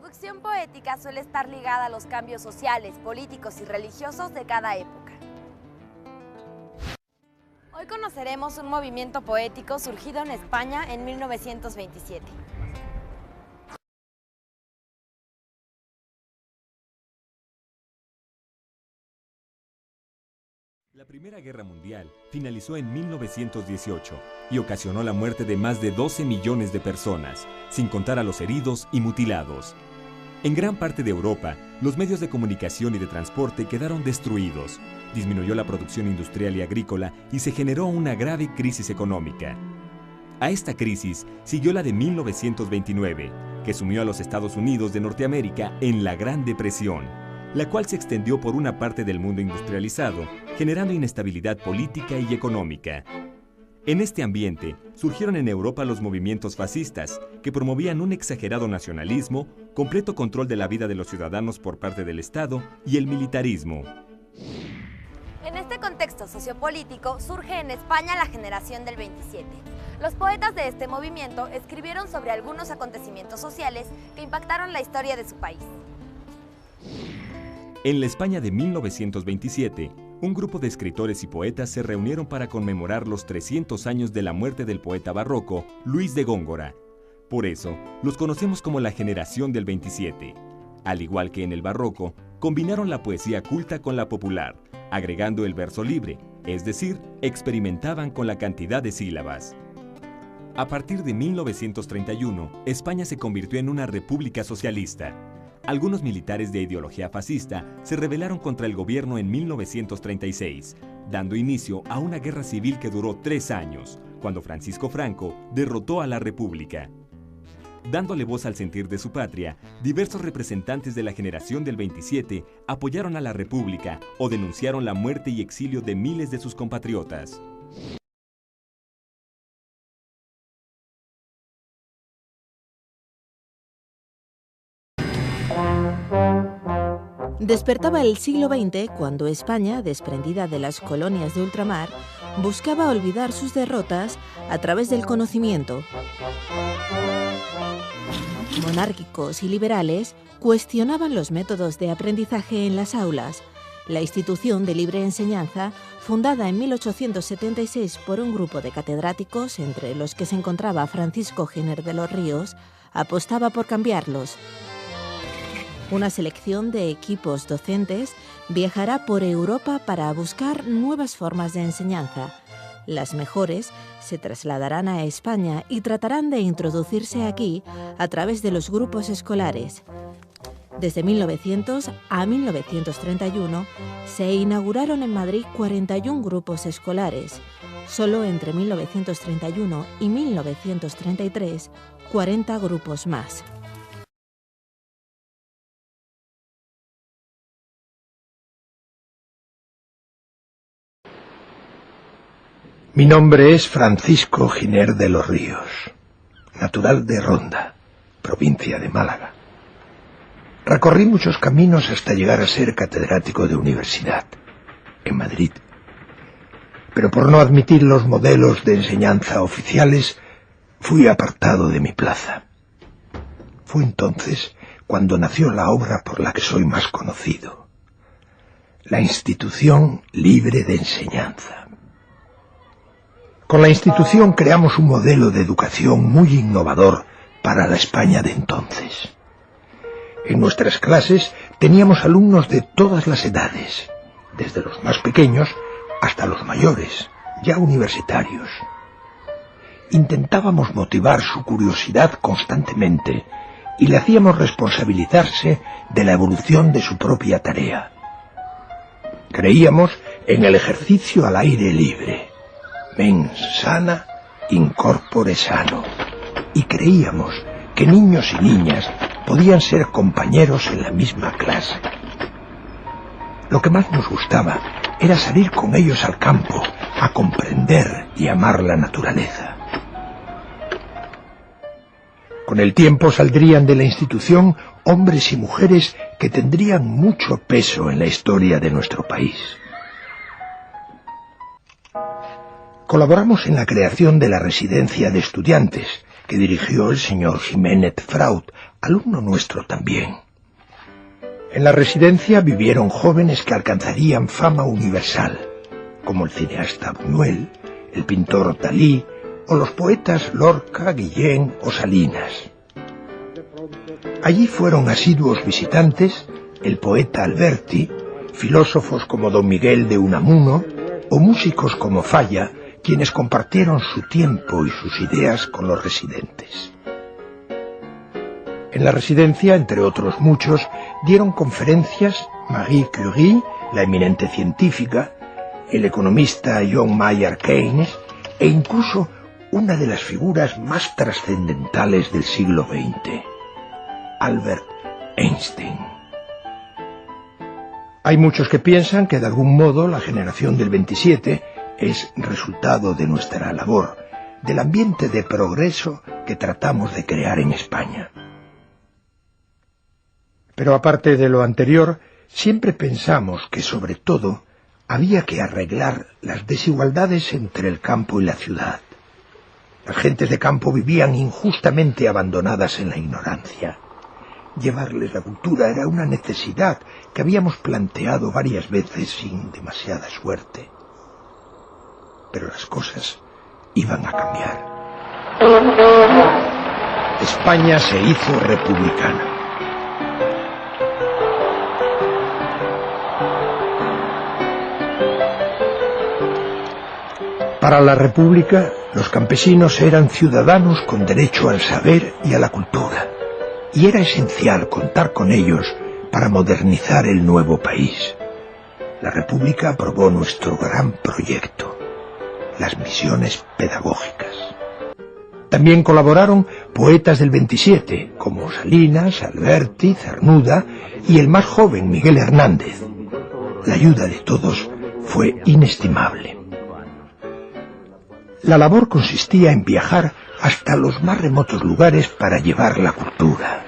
producción poética suele estar ligada a los cambios sociales, políticos y religiosos de cada época. Hoy conoceremos un movimiento poético surgido en España en 1927. La Primera Guerra Mundial finalizó en 1918 y ocasionó la muerte de más de 12 millones de personas, sin contar a los heridos y mutilados. En gran parte de Europa, los medios de comunicación y de transporte quedaron destruidos, disminuyó la producción industrial y agrícola y se generó una grave crisis económica. A esta crisis siguió la de 1929, que sumió a los Estados Unidos de Norteamérica en la Gran Depresión, la cual se extendió por una parte del mundo industrializado, generando inestabilidad política y económica. En este ambiente surgieron en Europa los movimientos fascistas, que promovían un exagerado nacionalismo, completo control de la vida de los ciudadanos por parte del Estado y el militarismo. En este contexto sociopolítico surge en España la generación del 27. Los poetas de este movimiento escribieron sobre algunos acontecimientos sociales que impactaron la historia de su país. En la España de 1927, un grupo de escritores y poetas se reunieron para conmemorar los 300 años de la muerte del poeta barroco Luis de Góngora. Por eso, los conocemos como la generación del 27. Al igual que en el barroco, combinaron la poesía culta con la popular, agregando el verso libre, es decir, experimentaban con la cantidad de sílabas. A partir de 1931, España se convirtió en una república socialista. Algunos militares de ideología fascista se rebelaron contra el gobierno en 1936, dando inicio a una guerra civil que duró 3 años, cuando Francisco Franco derrotó a la República. Dándole voz al sentir de su patria, diversos representantes de la generación del 27 apoyaron a la República o denunciaron la muerte y exilio de miles de sus compatriotas. Despertaba el siglo XX cuando España, desprendida de las colonias de ultramar, buscaba olvidar sus derrotas a través del conocimiento. Monárquicos y liberales cuestionaban los métodos de aprendizaje en las aulas. La institución de libre enseñanza, fundada en 1876 por un grupo de catedráticos, entre los que se encontraba Francisco Giner de los Ríos, apostaba por cambiarlos. Una selección de equipos docentes viajará por Europa para buscar nuevas formas de enseñanza. Las mejores se trasladarán a España y tratarán de introducirse aquí a través de los grupos escolares. Desde 1900 a 1931 se inauguraron en Madrid 41 grupos escolares. Solo entre 1931 y 1933, 40 grupos más. Mi nombre es Francisco Giner de los Ríos, natural de Ronda, provincia de Málaga. Recorrí muchos caminos hasta llegar a ser catedrático de universidad, en Madrid. Pero por no admitir los modelos de enseñanza oficiales, fui apartado de mi plaza. Fue entonces cuando nació la obra por la que soy más conocido, la Institución Libre de Enseñanza. Con la institución creamos un modelo de educación muy innovador para la España de entonces. En nuestras clases teníamos alumnos de todas las edades, desde los más pequeños hasta los mayores, ya universitarios. Intentábamos motivar su curiosidad constantemente y le hacíamos responsabilizarse de la evolución de su propia tarea. Creíamos en el ejercicio al aire libre. Mens sana, in corpore sano. Y creíamos que niños y niñas podían ser compañeros en la misma clase. Lo que más nos gustaba era salir con ellos al campo, a comprender y amar la naturaleza. Con el tiempo saldrían de la institución hombres y mujeres que tendrían mucho peso en la historia de nuestro país. Colaboramos en la creación de la residencia de estudiantes, que dirigió el señor Jiménez Fraut, alumno nuestro también. En la residencia vivieron jóvenes que alcanzarían fama universal, como el cineasta Buñuel, el pintor Dalí o los poetas Lorca, Guillén o Salinas. Allí fueron asiduos visitantes el poeta Alberti, filósofos como don Miguel de Unamuno o músicos como Falla, quienes compartieron su tiempo y sus ideas con los residentes. En la residencia, entre otros muchos, dieron conferencias Marie Curie, la eminente científica, el economista John Maynard Keynes e incluso una de las figuras más trascendentales del siglo XX, Albert Einstein. Hay muchos que piensan que de algún modo la generación del 27 es resultado de nuestra labor, del ambiente de progreso que tratamos de crear en España. Pero aparte de lo anterior, siempre pensamos que sobre todo había que arreglar las desigualdades entre el campo y la ciudad. Las gentes de campo vivían injustamente abandonadas en la ignorancia. Llevarles la cultura era una necesidad que habíamos planteado varias veces sin demasiada suerte. Pero las cosas iban a cambiar. España se hizo republicana. Para la República, los campesinos eran ciudadanos con derecho al saber y a la cultura, y era esencial contar con ellos para modernizar el nuevo país. La República aprobó nuestro gran proyecto, las misiones pedagógicas. También colaboraron poetas del 27, como Salinas, Alberti, Cernuda y el más joven Miguel Hernández. La ayuda de todos fue inestimable. La labor consistía en viajar hasta los más remotos lugares para llevar la cultura.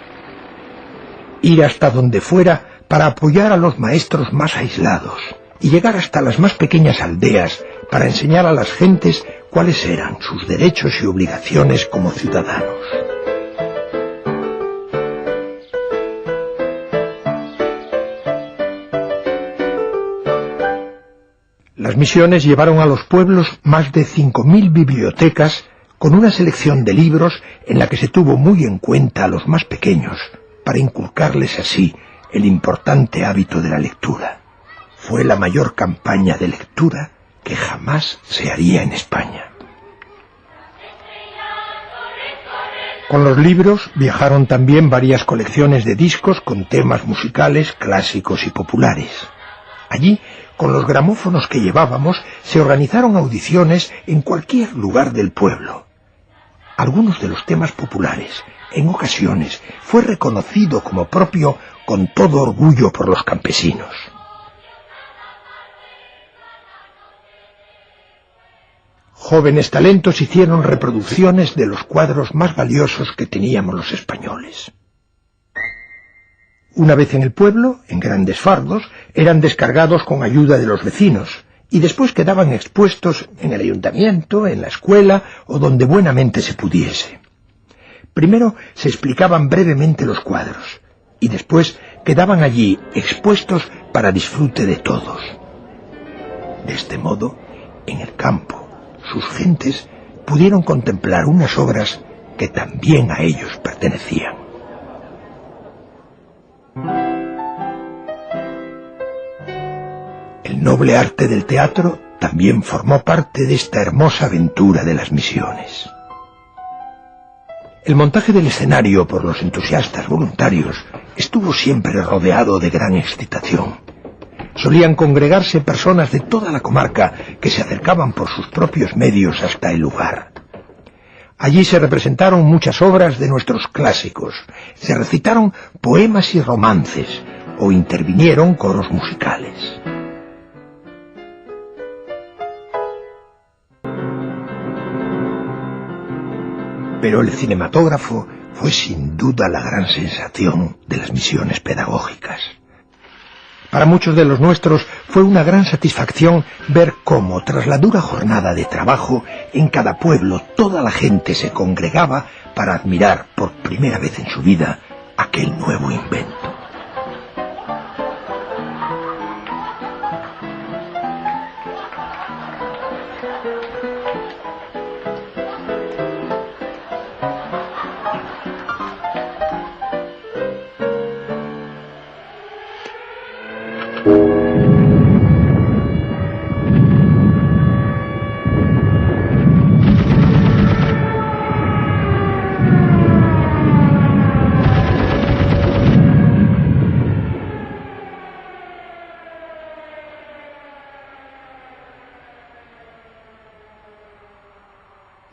Ir hasta donde fuera para apoyar a los maestros más aislados y llegar hasta las más pequeñas aldeas para enseñar a las gentes cuáles eran sus derechos y obligaciones como ciudadanos. Las misiones llevaron a los pueblos más de 5.000 bibliotecas con una selección de libros en la que se tuvo muy en cuenta a los más pequeños para inculcarles así el importante hábito de la lectura. Fue la mayor campaña de lectura que jamás se haría en España. Con los libros viajaron también varias colecciones de discos con temas musicales clásicos y populares. Allí, con los gramófonos que llevábamos, se organizaron audiciones en cualquier lugar del pueblo. Algunos de los temas populares, en ocasiones, fue reconocido como propio con todo orgullo por los campesinos. Jóvenes talentos hicieron reproducciones de los cuadros más valiosos que teníamos los españoles. Una vez en el pueblo, en grandes fardos, eran descargados con ayuda de los vecinos y después quedaban expuestos en el ayuntamiento, en la escuela o donde buenamente se pudiese. Primero se explicaban brevemente los cuadros y después quedaban allí expuestos para disfrute de todos. De este modo, en el campo, sus gentes pudieron contemplar unas obras que también a ellos pertenecían. El noble arte del teatro también formó parte de esta hermosa aventura de las misiones. El montaje del escenario por los entusiastas voluntarios estuvo siempre rodeado de gran excitación. Solían congregarse personas de toda la comarca que se acercaban por sus propios medios hasta el lugar. Allí se representaron muchas obras de nuestros clásicos, se recitaron poemas y romances, o intervinieron coros musicales. Pero el cinematógrafo fue sin duda la gran sensación de las misiones pedagógicas. Para muchos de los nuestros fue una gran satisfacción ver cómo, tras la dura jornada de trabajo, en cada pueblo toda la gente se congregaba para admirar por primera vez en su vida aquel nuevo invento.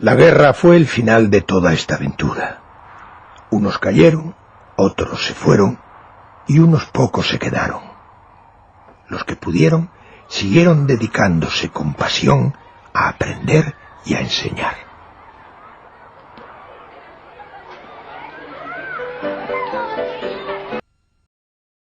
La guerra fue el final de toda esta aventura. Unos cayeron, otros se fueron y unos pocos se quedaron. Los que pudieron siguieron dedicándose con pasión a aprender y a enseñar.